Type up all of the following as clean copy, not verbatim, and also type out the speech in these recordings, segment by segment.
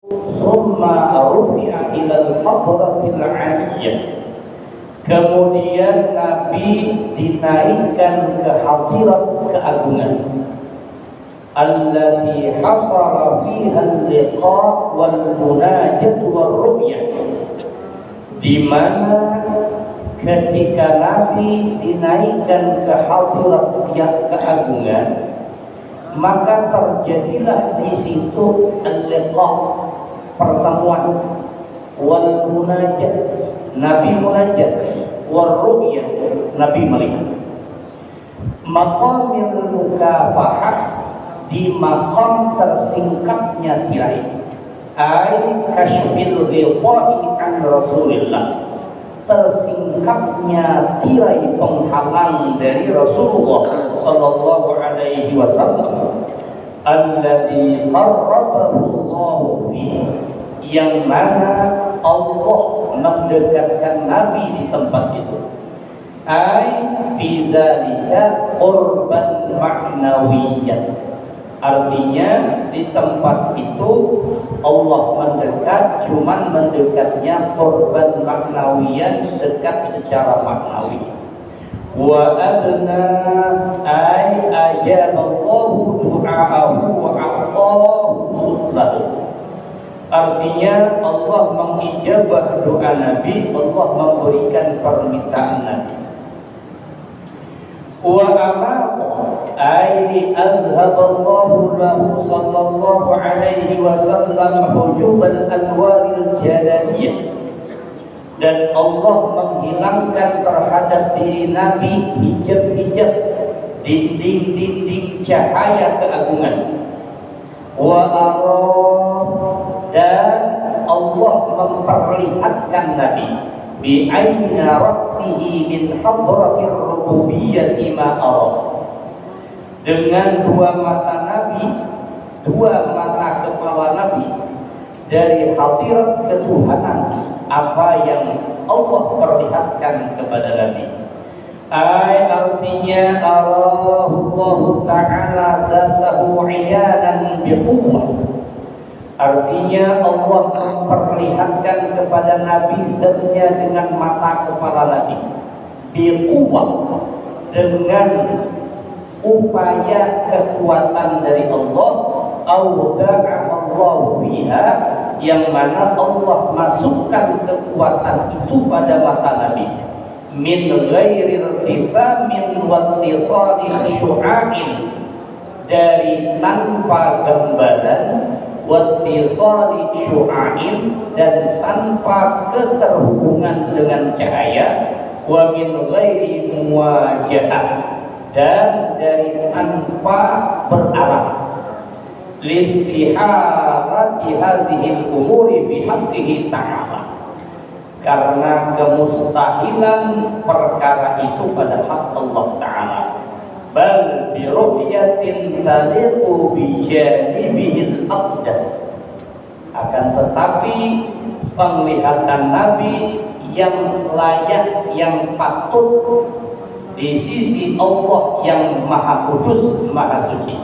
thumma rufi'a ilal hadratil 'aliyyah. Kemudian Nabi dinaikkan ke hadirat keagungan, allati hasara fiha al-liqa wal munajat wal ru'yah, di mana ketika Nabi dinaikkan ke hadirat keagungan, maka terjadilah di situ al-liqa, pertemuan, wal munajat, Nabi munajat, wal ru'yah, Nabi melihat. Maqamil mukafahah, di maqam tersingkapnya tirai, ay kashfil ghita'i an Rasulillah, tersingkapnya tirai penghalang dari Rasulullah sallallahu alaihi wasallam, alladzi qarrabahu Allah fi, yang mana Allah mendekatkan Nabi di tempat itu. Ai bidzalika qurban ma'nawiyan, artinya di tempat itu Allah mendekat, cuman mendekatnya qurban ma'nawiyan, dekat secara maknawi. Wa adna ay ajaballahu du'aahu wa a'tahu suflahu, artinya Allah mengijabah doa Nabi, Allah memberikan permintaan Nabi. Wa amata ay azhaballahu lahu sallallahu alaihi wasallam hujubal anwaril jalaliyah, dan Allah menghilangkan terhadap diri Nabi hijab-hijab, dinding-dinding cahaya keagungan. Wa araf, dan Allah memperlihatkan Nabi bi aina ra'sihi min hadratir rububiyyati ma araf, dengan dua mata Nabi, dua mata kepala Nabi dari hadirat ketuhanan, apa yang Allah perlihatkan kepada Nabi. Ay artinya Allah Ta'ala zatahu iyanan biquwwah, artinya Allah memperlihatkan kepada Nabi zatnya dengan mata kepala Nabi, biquwwah, dengan upaya kekuatan dari Allah, awda'ahallahu fiha, yang mana Allah masukkan kekuatan itu pada mata Nabi, min ghairi irtisamin wa ittisali syu'ain, dari tanpa gambaran, wa ittisali syu'ain, dan tanpa keterhubungan dengan cahaya, wa min ghairi muwajahah, dan dari tanpa berarah, listiharati hadhil umuri fi haqqihi ta'ala, karena kemustahilan perkara itu pada hak Allah Ta'ala. Bal bi ru'yatin taliqu bi janibihil aqdas, akan tetapi penglihatan Nabi yang layak, yang patut di sisi Allah yang Maha Kudus, Maha Suci.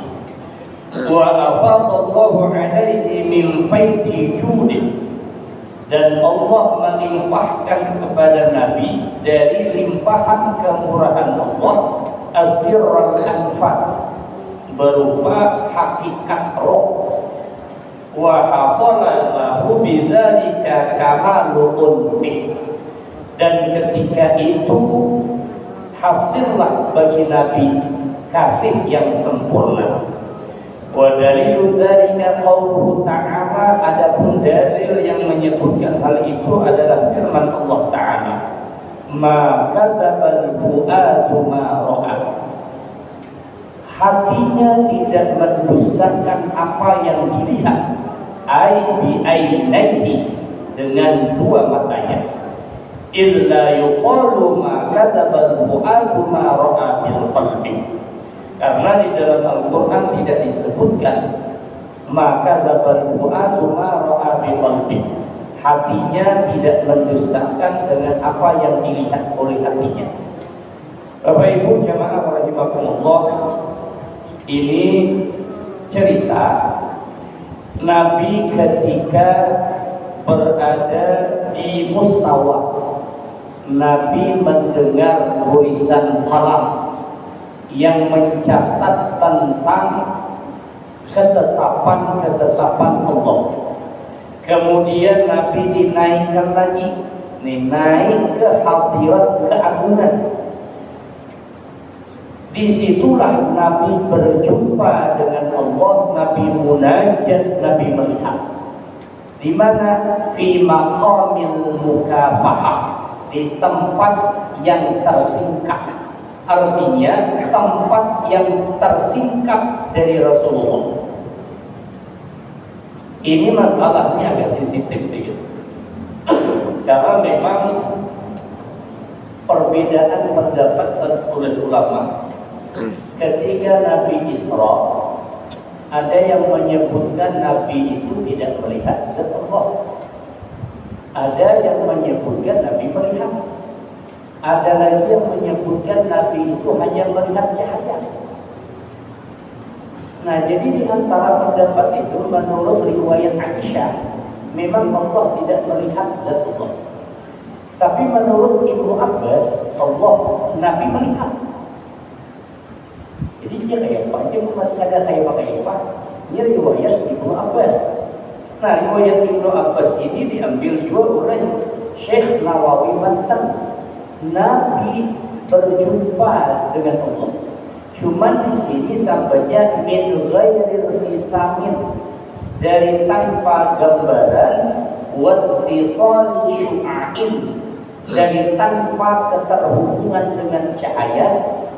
Wa afadallahu alaihi min faidi judi, dan Allah melimpahkan kepada Nabi dari limpahan kemurahan Allah, asirul anfas, berupa hakikat roh. Wa hasala lahu bidzalika kamalul unsi, dan ketika itu hasillah bagi Nabi kasih yang sempurna. Wa dalilu dzalika qauluhu ta'ala, adapun dalil yang menyebutkan hal itu adalah firman Allah Ta'ala, ma kadzabal fuadu ma ra'a, hatinya tidak mendustakan apa yang dilihat, ai bi ainaihi, dengan dua matanya, illa yuqalu ma kadzabal fuadu ma ra'a bil qalbi, karena di dalam Al-Quran tidak disebutkan maka kadzabal fuadu ma ra'a bil qalbi, hatinya tidak mendustakan dengan apa yang dilihat oleh hatinya. Bapak Ibu jamaah rahimakumullah, ini cerita Nabi ketika berada di Mustawa, Nabi mendengar tulisan qalam yang mencatat tentang ketetapan Allah. Kemudian Nabi dinaikkan lagi, naik ke hadirat keagungan. Disitulah Nabi berjumpa dengan Allah, Nabi munajat, Nabi melihat. Di mana? Fi maqamil mukafahah, di tempat yang tersingkap. Artinya tempat yang tersingkap dari Rasulullah. Ini masalahnya agak sensitif begitu. Karena memang perbedaan pendapat oleh ulama. Ketika Nabi Isra, ada yang menyebutkan Nabi itu tidak melihat zat Allah. Ada yang menyebutkan Nabi melihat. Ada lagi yang menyebutkan Nabi itu hanya melihat cahaya. Nah, jadi di antara pendapat itu menurut riwayat Aisyah, memang Allah tidak melihat zat Allah. Tapi menurut Ibnu Abbas, Nabi melihat. Jadi dia kayak apa? Dia masih ada kayak apa? Ini riwayat Ibnu Abbas. Nah, riwayat Ibnu Abbas ini diambil juga oleh Syekh Nawawi Banten. Nabi berjumpa dengan Allah. Cuman di sini sampainya min ghairil isamin, dari tanpa gambaran, wattisal syu'ain, dari tanpa keterhubungan dengan cahaya,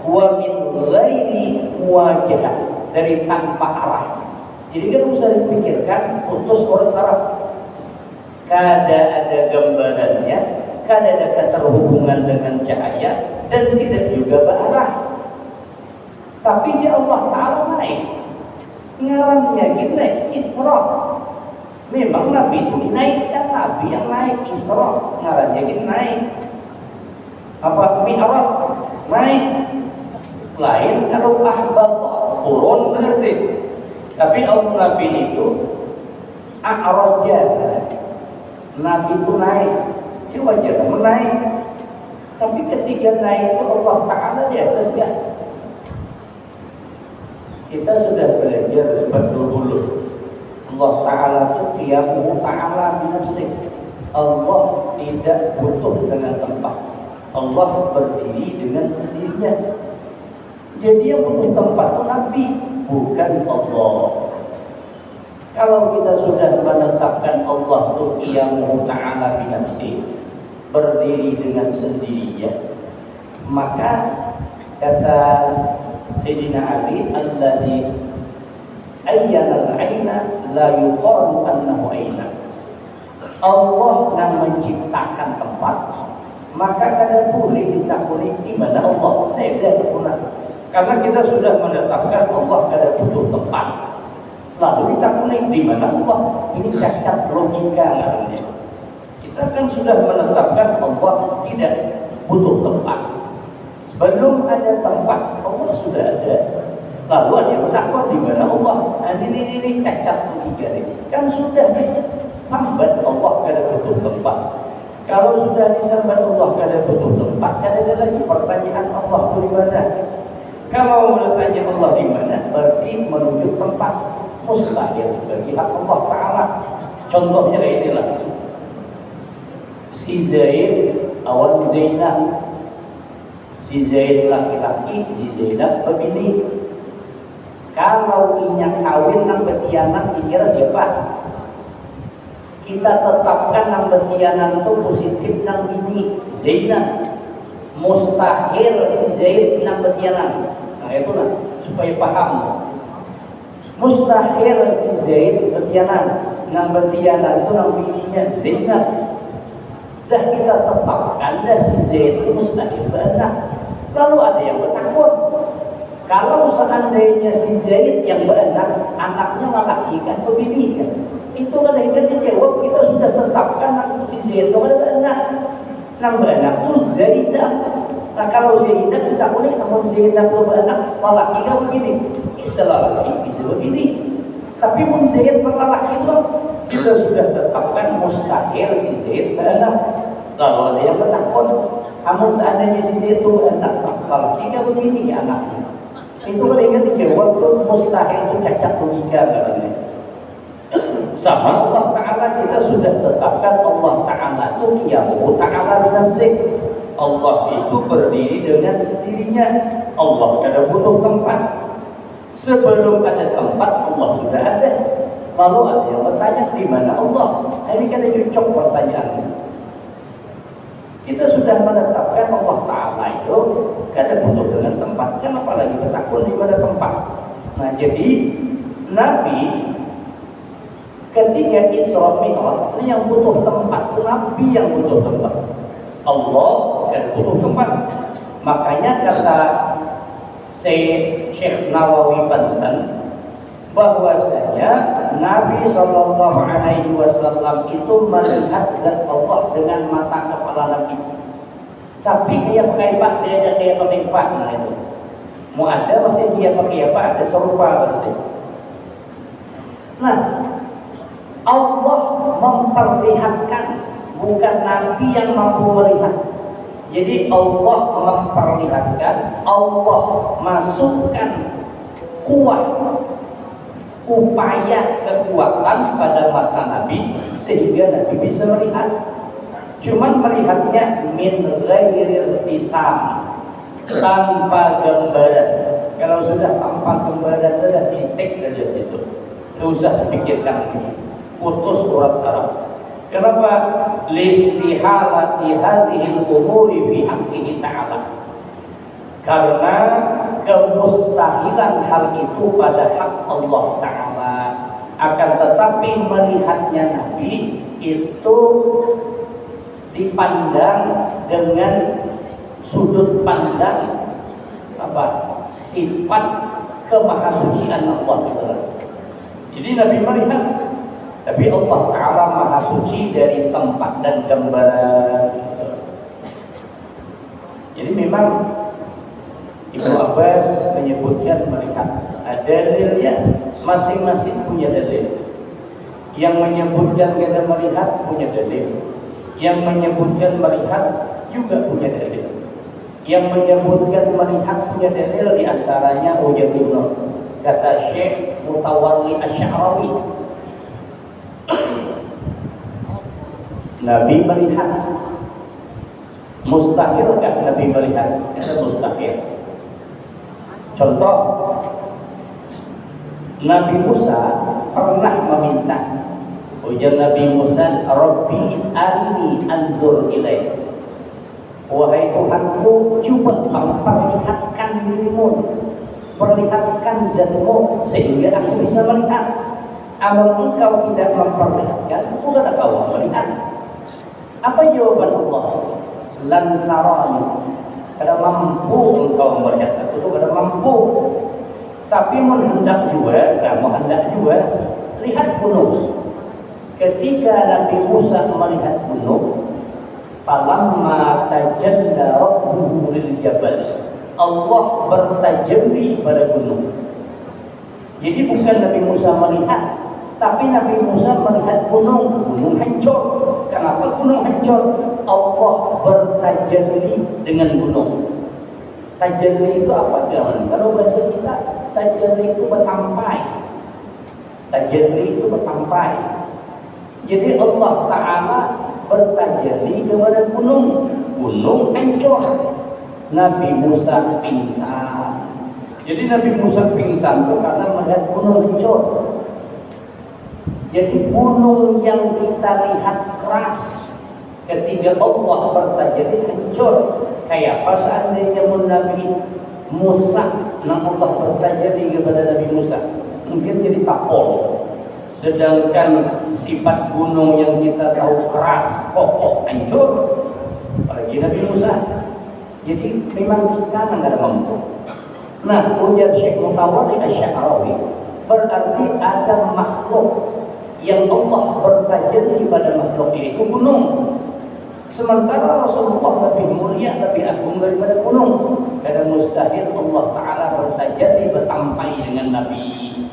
wa min ghairi wajah, dari tanpa arah. Jadi kan bisa dipikirkan putus urut saraf. Kada ada gambarannya, kada ada keterhubungan dengan cahaya, dan tidak juga berarah. Tapi dia Allah Ta'ala naik. Ngarannya gini, Isra. Memang Nabi itu dinaikkan, Nabi yang naik. Isra, ngarannya gini naik. Apa? Mi'raj, naik. Lain kalau ahbab turun berarti. Tapi Allah Nabi itu a'raja. Nabi itu naik. Dia wajar menaik. Tapi ketika naik itu Allah Ta'ala di atasnya. Kita sudah belajar seperti dulu. Allah Ta'ala itu qiyamuhu ta'ala binafsih. Allah tidak butuh dengan tempat. Allah berdiri dengan sendirinya. Jadi yang butuh tempat itu Nabi, bukan Allah. Kalau kita sudah menetapkan Allah itu qiyamuhu ta'ala binafsih, berdiri dengan sendirinya, maka kata Sayyidina Ali, alladhi ayyana al-aina la yuqalu annahu aina. Allah yang menciptakan tempat, maka kada boleh ditakuni di mana Allah. Tidak pernah. Karena kita sudah menetapkan Allah kada butuh tempat, lalu ditakuni di mana Allah. Ini cacat logika namanya. Kita kan sudah menetapkan Allah tidak butuh tempat. Belum ada tempat, Allah sudah ada. Lalu ada yang bertakwa di mana Allah. Nah, ini cacat logika ini. Kan sudah sambat Allah kada butuh tempat. Kalau sudah disambat Allah kada butuh tempat, kada ada lagi pertanyaan Allah itu di mana. Kalau bertanya Allah di mana, berarti menunjuk tempat. Mustahil bagi hak Allah Ta'ala. Contohnya kayak inilah. Si Zaid awan Zainab. Si Zaid laki-laki, si Zainab pembini. Kalau minyak kawin nang betianan dikira siapa? Kita tetapkan nang betianan itu positif nang bini Zainab. Mustahil si Zaid nang betianan. Nah itulah supaya paham. Mustahil si Zaid betianan. Nang betianan itu nang bininya Zainab. Dah kita tetapkan dah si Zaid itu mustahil beranak. Lalu ada yang bertakut. Kalau seandainya si Zaid yang beranak, anaknya laki kan begini kan? Itu kan yang jawab, kita sudah tetapkan si Zaid itu ada beranak. Nang beranak itu Zaidah. Nah kalau Zaidah kita boleh, namun Zaidah itu beranak, laki kan begini. Istilah laki bisa begini. Tapi mun Zaid lelaki itu kita sudah tetapkan mustahil si Zaid beranak. Lalu ada yang bertakon, namun seandainya si Zaid itu beranak, kalau tiga begini anaknya, itu mereka dijawab tuh mustahil itu cacat logika katanya. Sama Allah Ta'ala kita sudah tetapkan Allah Ta'ala itu Qiyamu Ta'ala binafsih. Allah itu berdiri dengan sendirinya. Allah tidak butuh tempat. Sebelum ada tempat Allah sudah ada. Lalu ada yang bertanya di mana Allah? Ini kan cocok pertanyaannya. Kita sudah menetapkan Allah Ta'ala itu tidak butuh dengan tempat. Kenapa lagi bertakun di mana tempat? Nah jadi Nabi ketika Isra Mi'raj ini yang butuh tempat, Nabi yang butuh tempat. Allah yang butuh tempat. Makanya kata Syekh Nawawi Banten bahwasanya Nabi Shallallahu Alaihi Wasallam itu melihat zat Allah dengan mata kepala Nabi. Tapi dia pakai pak, dia ada kayak pakai pak, nah itu. Mau ada masih dia pakai apa? Ada serupa berarti. Nah, Allah memperlihatkan, bukan Nabi yang mampu melihat. Jadi Allah memperlihatkan, Allah masukkan kuat, upaya kekuatan pada mata Nabi sehingga Nabi bisa melihat. Cuman melihatnya min ghairil hisam, tanpa gambaran. Kalau sudah tanpa gambaran sudah titik saja situ. Tidak usah dipikirkan lagi. Putus urat saraf. Kenapa? Listihalati hadhil umuri fi haqqihi ta'ala. Karena kemustahilan hal itu pada hak Allah Ta'ala. Akan tetapi melihatnya Nabi itu dipandang dengan sudut pandang apa? Sifat kemahasucian Allah itu. Jadi Nabi melihat, tapi Allah Ta'ala maha suci dari tempat dan gambaran. Jadi memang Ibnu Abbas menyebutkan melihat. Dalilnya masing-masing punya dalil. Yang menyebutkan kita melihat punya dalil. Yang menyebutkan melihat juga punya dalil. Yang menyebutkan melihat punya dalil diantaranya Ujabullah. Kata Syekh Mutawalli Asy'arawi, Nabi melihat. Mustahilkah Nabi melihat? Itu mustahil. Contoh, Nabi Musa pernah meminta, ujar Nabi Musa, Rabbi arini anzur ilaik. Wahai Tuhanku, coba memperlihatkan dirimu, perlihatkan zatmu sehingga aku bisa melihat. Amal engkau tidak memperlihatkan, bukan kau melihat. Apa jawaban Allah? Lan tarani. Kada mampu engkau melihat aku itu kada mampu. Tapi menghendak juga, kamu hendak juga lihat gunung. Ketika Nabi Musa melihat gunung, falamma tajalla rabbuhu lil jabal. Allah bertajalli pada gunung. Jadi bukan Nabi Musa melihat, tapi Nabi Musa melihat gunung hancur. Kenapa gunung hancur? Allah bertajalli dengan gunung. Tajalli itu apa jangan? Kalau bahasa kita, tajalli itu bertampai. Tajalli itu bertampai. Jadi Allah Ta'ala bertajalli kepada gunung. Gunung hancur. Nabi Musa pingsan. Jadi Nabi Musa pingsan itu karena melihat gunung hancur. Jadi gunung yang kita lihat keras ketika Allah bertajalli hancur. Kayak apa seandainya Nabi Musa, Allah bertajalli kepada Nabi Musa, mungkin jadi tapol. Sedangkan sifat gunung yang kita tahu keras, kokoh, hancur, apalagi Nabi Musa. Jadi memang kita nggak mampu. Nah, ujar Syekh Mutawalli Asy'arawi, berarti ada makhluk yang Allah bertajalli pada makhluk ini, itu gunung. Sementara Rasulullah lebih mulia, lebih agung daripada gunung. Karena mustahil Allah Ta'ala bertajalli bertampai dengan Nabi.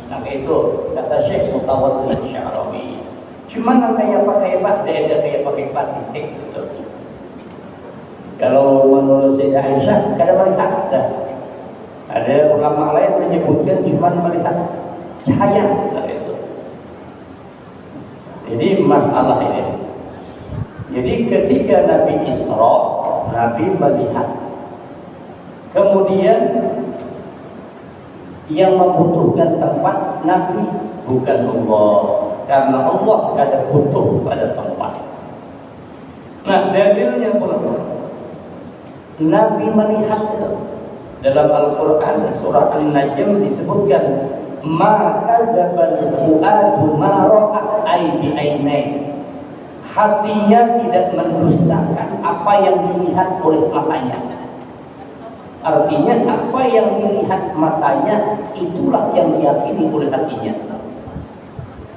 Maka itu kata Syekh Mutawalli Sya'rawi. Cuman yang kayak pakai hebat, dia ada kayak pakai hebat titik gitu. Kalau menurut Sayyidah Aisyah, kada melihat dah. Ada ulama lain menyebutkan cuma melihat cahaya itu. Jadi masalah ini. Jadi ketika Nabi Isra, Nabi melihat. Kemudian yang membutuhkan tempat Nabi bukan Allah, karena Allah kada butuh pada tempat. Nah, dalilnya pula Nabi melihat dalam Al-Quran surah An-Najm disebutkan ma kadzabal fuadu ma ra'at aybi ainai, hatinya tidak mendustakan apa yang dilihat oleh matanya. Artinya apa yang dilihat matanya itulah yang diyakini oleh hatinya.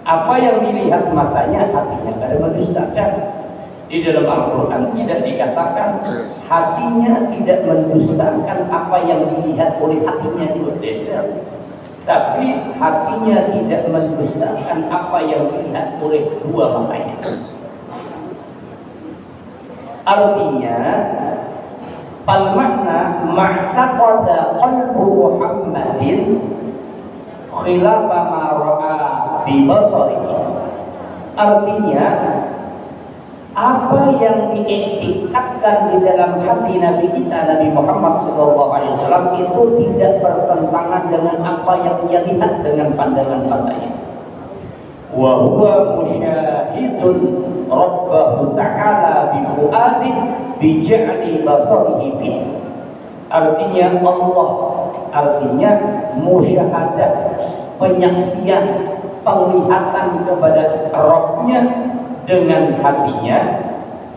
Apa yang dilihat matanya hatinya kada mendustakan. Di dalam Al-Quran tidak dikatakan hatinya tidak mendustakan apa yang dilihat oleh hatinya itu tidak. Tapi hatinya tidak mendustakan apa yang dilihat oleh dua matanya. Artinya fal makna ma'taqada qalbu Muhammadin khilafa ma ra'a bi basarihi. Artinya apa yang diiktikadkan di dalam hati Nabi kita Nabi Muhammad SAW itu tidak bertentangan dengan apa yang dia lihat dengan pandangan matanya. Wa huwa musyahidun rabbahu ta'ala bi fu'adih bi ja'li basarihi fi. Artinya Allah, artinya musyahadah, penyaksian, penglihatan kepada Rabb-Nya dengan hatinya.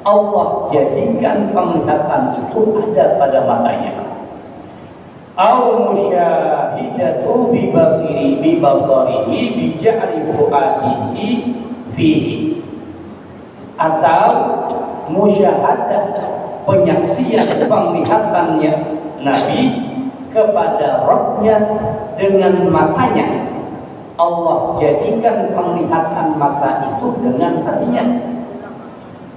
Allah jadikan penglihatan itu ada pada matanya. Au musyahidatu bi basarihi bi ja'li fu'adihi fihi. Atau musyahadah, penyaksian, penglihatannya Nabi kepada Rabb-Nya dengan matanya. Allah jadikan penglihatan mata itu dengan hatinya.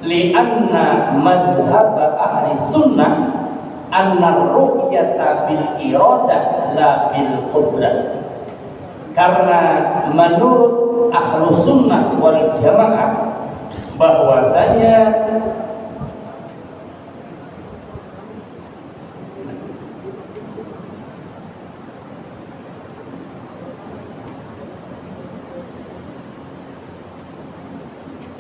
Li'anna mazhab ahli sunnah anna ru'yata bil iradah la bil qudrah. Karena menurut ahlu sunnah wal jamaah bahwasanya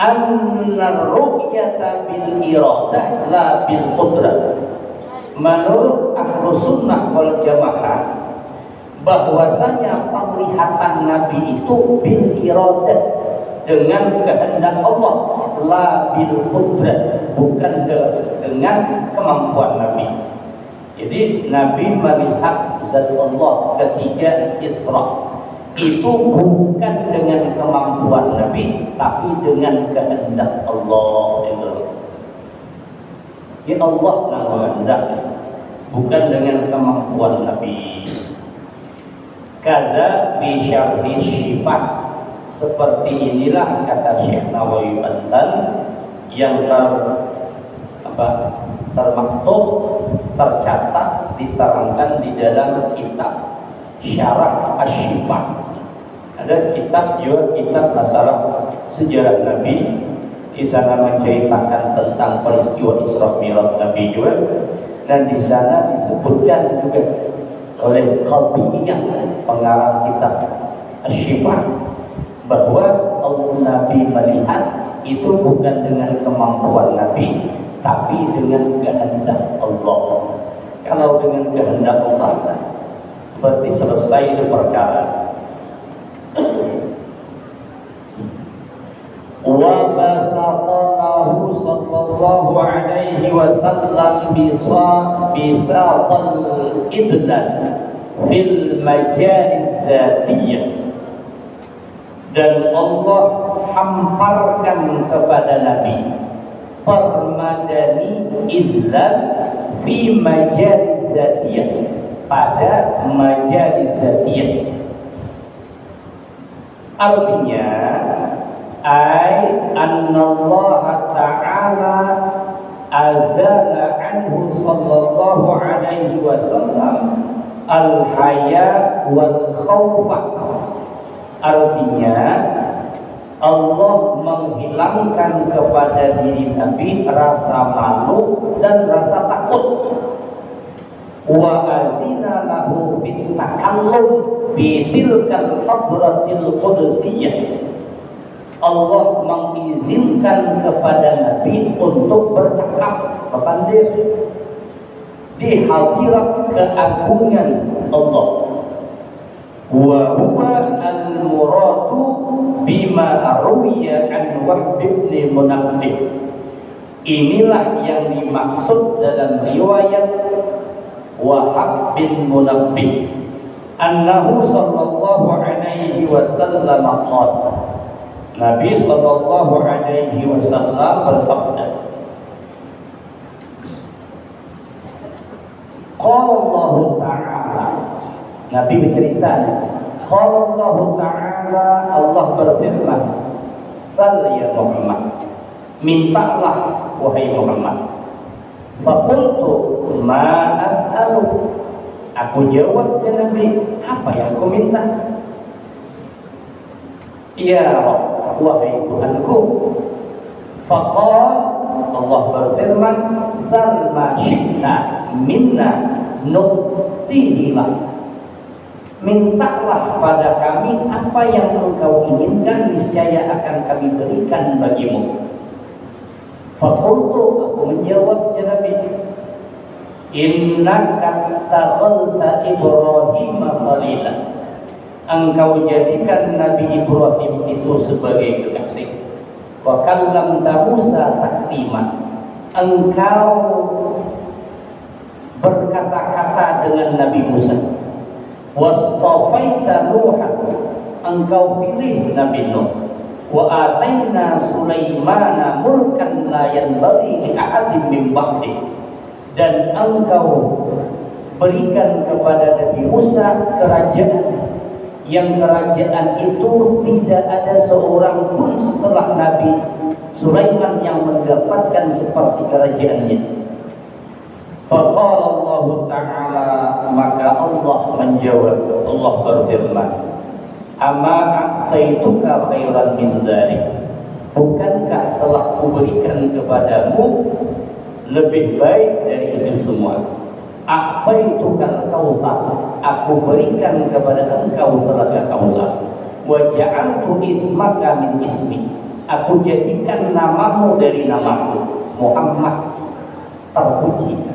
anna ru'yata bil iradah la bil qudrah. Menurut ahlu sunnah wal jamaah bahwasanya penglihatan Nabi itu bil iradah, dengan kehendak Allah, la bil qudrah, bukan dengan kemampuan Nabi. Jadi Nabi melihat zat Allah ketika Isra itu bukan dengan kemampuan Nabi, tapi dengan kehendak Allah. Ya Allah yang kehendak, bukan dengan kemampuan Nabi. Kada fi syarhi syifah, seperti inilah kata Syekh Nawawi Banten yang termaktub, tercatat, diterangkan di dalam kitab Syarah Asy-Syifah. Ada kitab juga, kitab masalah sejarah Nabi. Di sana menceritakan tentang peristiwa Isra Mi'raj Nabi juga, dan di sana disebutkan juga oleh Qadhiyah, pengarang kitab Asy-Syifah, bahwa Nabi melihat itu bukan dengan kemampuan Nabi, tapi dengan kehendak Allah. Kalau dengan kehendak Allah, berarti selesai itu perkara. Wa basatahu sallallahu alaihi wasallam bisaqal idlan fil majal dzatiyah, dan Allah hamparkan kepada Nabi permadani izlan fi majal dzatiyah, pada majal dzatiyah. Artinya annallaha ta'ala azala anhu sallallahu alaihi wasallam al-haya wal khawfa. Artinya Allah menghilangkan kepada diri Nabi rasa malu dan rasa takut. Wa azina lahu fit takallum bi tilkal hadratil qudsiyah. Allah mengizinkan kepada Nabi untuk bercakap, berpandir di hadirat keagungan Allah. Wa huwa al-muradu bima arwiya an Wahb bin Munabbih. Inilah yang dimaksud dalam riwayat Wahab bin Munabbih annahu sallallahu alaihi wasallam qala, Nabi sallallahu alaihi wasallam bersabda, qala Allah ta'ala, Nabi bercerita, qala Allah ta'ala, Allah berfirman, sal ya Muhammad, mintalah wahai Muhammad. Faqultu ma as'alu, aku jawab ya Nabi, apa yang kau minta? Ya Rabb, wahai Tuhanku. Faqala, Allah berfirman, sal ma syi'na minna nu'tihi lak. Mintalah pada kami apa yang engkau inginkan, niscaya akan kami berikan bagimu. Faqultu, aku menjawab ya Nabi, innaka takhadta Ibrahim khalila, engkau jadikan Nabi Ibrahim itu sebagai kekasih. Wa kallamta Musa taklima, engkau berkata-kata dengan Nabi Musa. Wastafaita Nuhan, engkau pilih Nabi Nuh. Wa ataina Sulaimana mulkan la yanbaghi li ahadin min ba'di, dan engkau berikan kepada Nabi Musa kerajaan yang kerajaan itu tidak ada seorang pun setelah Nabi Sulaiman yang mendapatkan seperti kerajaannya. Faqala Allah Ta'ala, maka Allah menjawab, Allah berfirman, ama a'taituka khairan min dzalik, bukankah telah kuberikan kepadamu lebih baik dari itu semua? A'taituka kautsar, aku berikan kepada engkau telaga Kautsar. Wa ja'altu ismaka min ismi, aku jadikan namamu dari namaku, Muhammad, terpuji.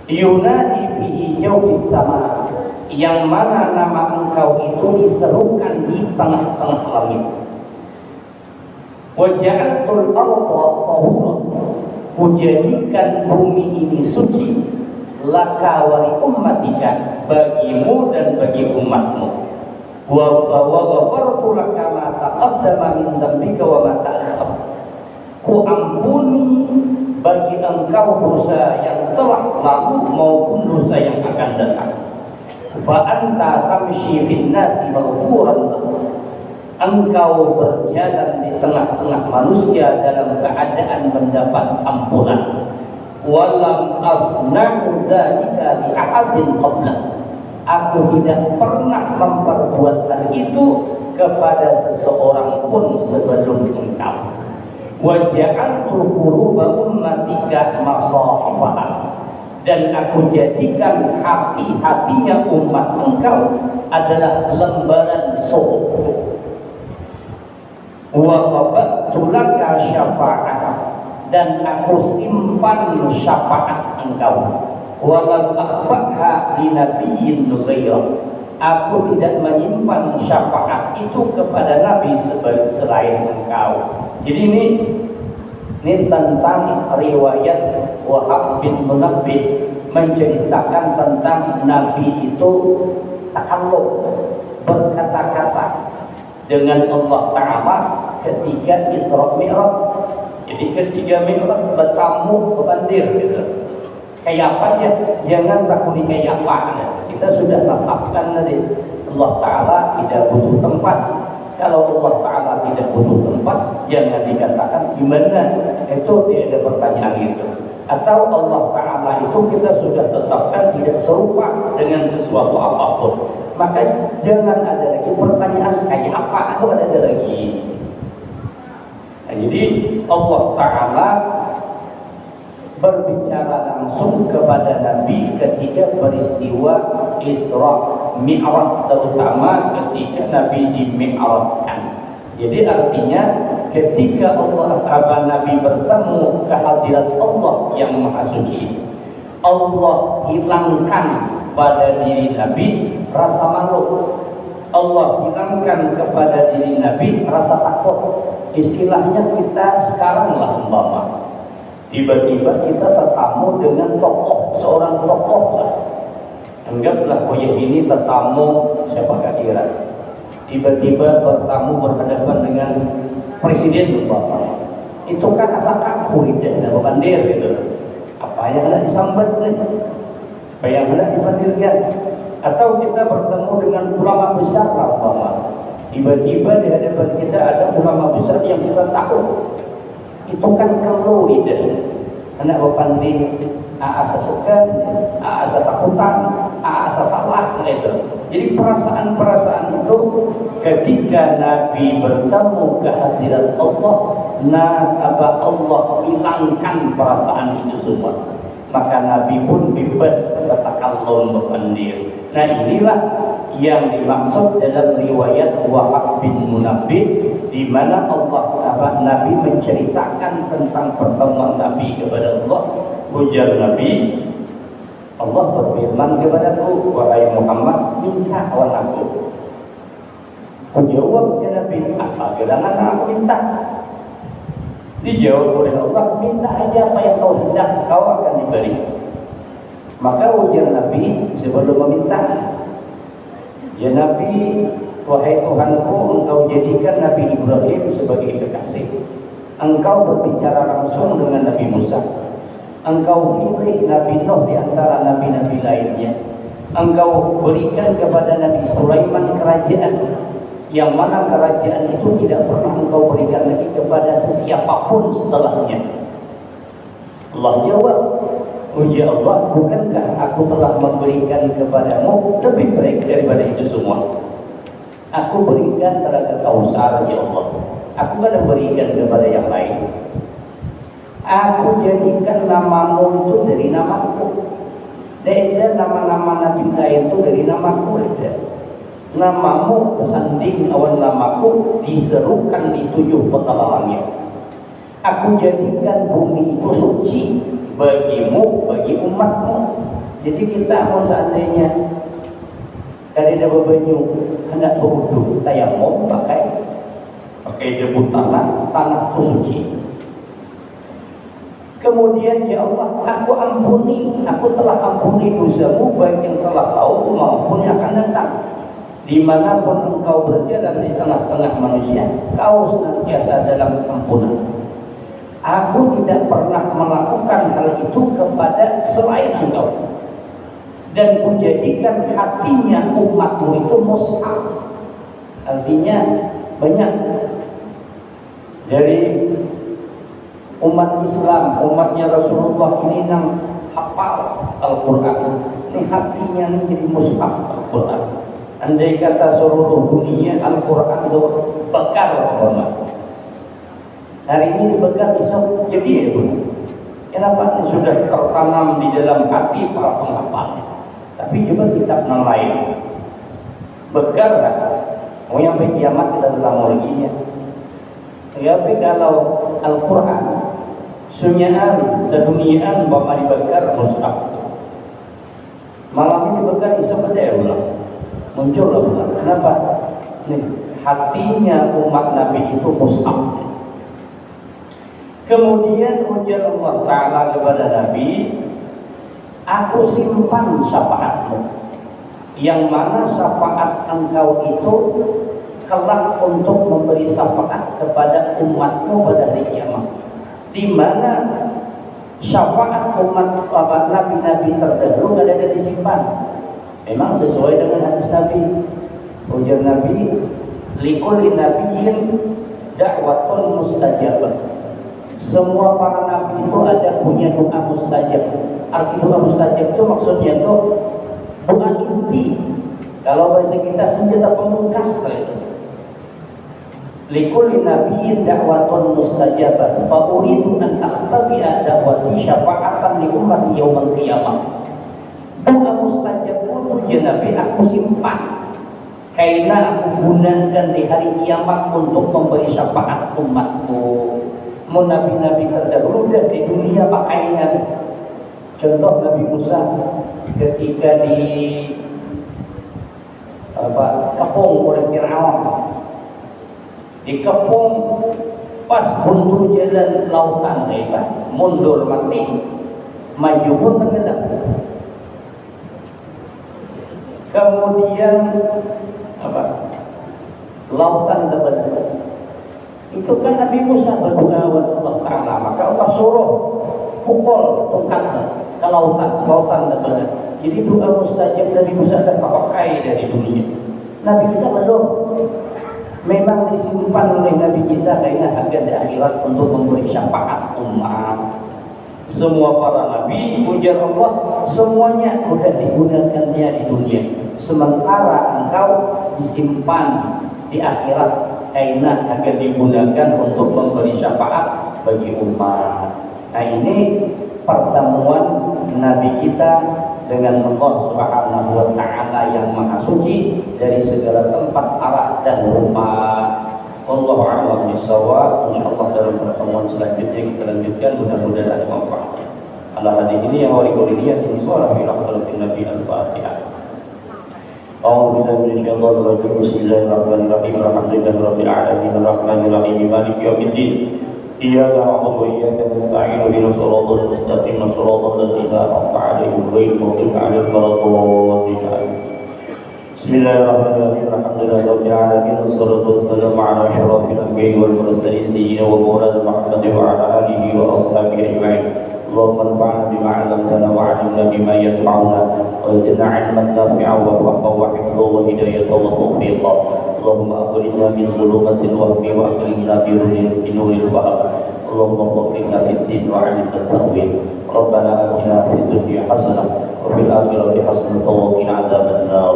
Yunadi fihi jawfis sama, yang mana nama engkau itu diserukan di tengah-tengah langit. Wa ja'altul arda tahura, kujadikan bumi ini suci, laka wa li ummatika, bagimu dan bagi umatmu. Wa ghafartu laka ma taqaddama min dzambika wa ma ta'akhkhar, ku ampuni bagi engkau dosa yang telah lalu maupun dosa yang akan datang. Fa anta tamshi fin nasi maghfuran, engkau berjalan di tengah-tengah manusia dalam keadaan mendapat ampunan. Walam asna'u dzalika li ahadin qabla, aku tidak pernah memperbuat hal itu kepada seseorang pun sebelum engkau. Wa ja'altu quluba ummatika masahifan, dan aku jadikan hati-hatinya umat engkau adalah lembaran suhuf. Wa qabattu laka syafa'at, dan aku simpan syafaat engkau. Wa lam akhfaha li nabiyyin ghairak, aku tidak menyimpan syafaat itu kepada nabi selain engkau. Jadi ini tentang riwayat Wahab bin Munabbih menceritakan tentang Nabi itu takallum, berkata-kata dengan Allah Ta'ala ketika Isra Mi'raj. Jadi ketika Mi'raj bertamu berpandir gitu. Kayak apa ya? Jangan takuni kayak apa. Kita sudah tetapkan tadi. Allah Ta'ala tidak butuh tempat. Kalau Allah Ta'ala tidak butuh tempat, jangan dikatakan gimana. Itu tidak ada pertanyaan itu. Atau Allah Ta'ala itu kita sudah tetapkan tidak serupa dengan sesuatu apapun. Maka jangan ada lagi pertanyaan kayak apa atau ada lagi. Nah, jadi Allah Ta'ala berbicara langsung kepada Nabi ketika peristiwa Isra Mi'raj, terutama ketika Nabi di Mi'rajkan. Jadi artinya ketika Nabi bertemu kehadirat Allah yang Maha Suci, Allah hilangkan pada diri Nabi rasa malu. Allah hilangkan kepada diri Nabi rasa takut. Istilahnya kita sekarang lah umpama tiba-tiba kita bertamu dengan tokoh, seorang tokoh lah. Anggaplah koyek ini bertamu siapa kira? Tiba-tiba bertamu berhadapan dengan presiden umpama. Itu kan asa kaku itu, bukan dia gitu. Apa yang hendak disambat nih? Apa yang hendak dipanggilkan? Atau kita bertemu dengan ulama besar lah umpama. Tiba-tiba di hadapan kita ada ulama besar yang kita tahu. Itu kan kalau itu anak berpanding asa sekan, asa takutan, asa salah itu. Jadi perasaan-perasaan itu ketika Nabi bertemu kehadiran Allah, Allah hilangkan perasaan itu semua. Maka Nabi pun bebas bertakallum berpandil. Nah inilah yang dimaksud dalam riwayat Wahab bin Munabbih, di mana Nabi menceritakan tentang pertemuan Nabi kepada Allah. Ujar Nabi, Allah berfirman kepadaku, wahai Muhammad, minta awan aku. Menjawab Nabi, apa gerangan aku minta? Dijawab oleh Allah, minta aja apa yang kau hendak, kau akan diberi. Maka ujar Nabi sebelum meminta, ya Nabi, wahai Tuhanku, engkau jadikan Nabi Ibrahim sebagai kekasih. Engkau berbicara langsung dengan Nabi Musa. Engkau pilih Nabi Nuh di antara nabi-nabi lainnya. Engkau berikan kepada Nabi Sulaiman kerajaan, yang mana kerajaan itu tidak pernah engkau berikan lagi kepada sesiapapun setelahnya. Allah jawab, ya Allah, bukankah aku telah memberikan kepadamu lebih baik daripada itu semua? Aku berikan telaga Kausar, ya Allah. Aku kan berikan kepada yang lain. Aku jadikan namamu itu dari namaku. Dan nama-nama Nabi lain itu dari namaku. Namamu bersanding awan namaku diserukan di 7 petala langit. Aku jadikan bumi itu suci bagimu, bagi umatmu. Jadi kita mau seandainya dari debu banyu hendak berwudu, tayamum pakai debu tanah itu suci. Kemudian ya Allah, aku telah ampuni dosamu baik yang telah lalu maupun yang akan datang. Dimanapun engkau berjalan di tengah-tengah manusia, kau senantiasa dalam ampunan. Aku tidak pernah melakukan hal itu kepada selain engkau. Dan menjadikan hatinya umatmu itu mushaf. Artinya banyak dari umat Islam, umatnya Rasulullah ini yang hafal Al-Quran. Ini hatinya ini jadi mushaf Al-Quran. Andai kata seluruh dunia Al-Quran itu bekal Muhammad. Hari ini dibekal, besok jadi ya. Kenapa? Ini sudah tertanam di dalam hati para penghafal. Tapi juga kitab yang lain bekal kan? Mau sampai kiamat kita ketemu lagi ya. Tapi kalau Al-Quran sunnah seduniaan bapak dibekal mushaf. Malam ini dibekal isok aja ya ulang. Muncul lah. Kenapa? Nih, hatinya umat Nabi itu mushaf. Kemudian ujar Allah Ta'ala kepada Nabi, aku simpan syafaatmu, yang mana syafaat engkau itu kelak untuk memberi syafaat kepada umatmu pada hari kiamat. Di mana syafaat umat nabi-nabi terdahulu tidak ada disimpan. Memang sesuai dengan hadis Nabi, Ujar Nabi, likulli nabiyyin da'watun mustajabah. Semua para nabi itu ada punya doa mustajab. Arti doa mustajab itu maksudnya itu doa inti. Kalau bahasa kita senjata pemungkas itu. Likulli nabiyyin da'watun mustajabah. Fa uridu an akhtabi'a da'wati syafa'atan li ummati yaumil qiyamah. Doa mustajab itu ya Nabi aku simpan. Karena aku gunakan di hari kiamat untuk memberi syafaat umatku. Mau nabi-nabi terdahulu dan di dunia pakainya. Contoh Nabi Musa ketika dikepung oleh Fir'aun, dikepung pas buntu jalan lautan, mundur mati, maju pun tenggelam. Kemudian lautan terbentuk. Itu kan Nabi Musa berdoa kepada Allah Ta'ala, maka Allah suruh pukul tongkatnya ke lautan terbentuk. Jadi doa mustajab Nabi Musa dan pakai dari dunia. Nabi kita belum. Memang disimpan oleh Nabi kita karena akan di akhirat untuk memberi syafaat umat. Semua para nabi, ujar Allah, semuanya sudah digunakannya di dunia. Sementara engkau disimpan di akhirat, karena akan digunakan untuk memberi syafaat bagi umat. Nah ini pertemuan Nabi kita dengan Allah Subhanahu wa Ta'ala yang Maha Suci dari segala tempat, arah dan rumah. Wallahu a'lam bishawab. Insyaallah dalam pertemuan selanjutnya kita lanjutkan, mudah-mudahan ada manfaatnya. Ala hadis ini yang wali kuliah insyaallah fi rahmatil nabi al-Fatihah. A'udzu billahi minasyaitonir rajim. Bismillahirrahmanirrahim. Alhamdulillahirabbil alamin arrahmanir rahim maliki yaumiddin. Iyyaka na'budu wa iyyaka nasta'in ihdinas siratal mustaqim siratal ladzina an'amta 'alaihim ghairil maghdubi 'alaihim waladdallin. Bismillahirrahmanirrahim. Alhamdulillahirabbil alamin wassalatu wassalamu ala asyrafil anbiya'i wal mursalin sayyidina wa maulana Muhammadin wa ala alihi wa ashabihi ajma'in. Allahumma anfa'na bima 'allamtana wa 'allimna bima yanfa'una wa zidna 'ilman nafi'an wa fahman wa hifdhan wa hidayatan wa tawfiqan. Allahumma akhrijna min dhulumatil wahmi wa akrimna bi nuril fahm. Allahumma faqihna fid din wa 'allimna at-ta'wil. Rabbana atina fid dunya hasanah wa fil akhirati hasanah wa qina adzaban nar.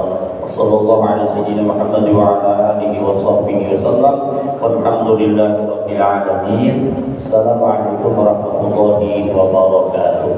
Sallallahu alaihi sayyidina Muhammad wa ala alihi wa sahbihi wasallam. Walhamdulillahi rabbil alamin. Assalamualaikum warahmatullahi wabarakatuh.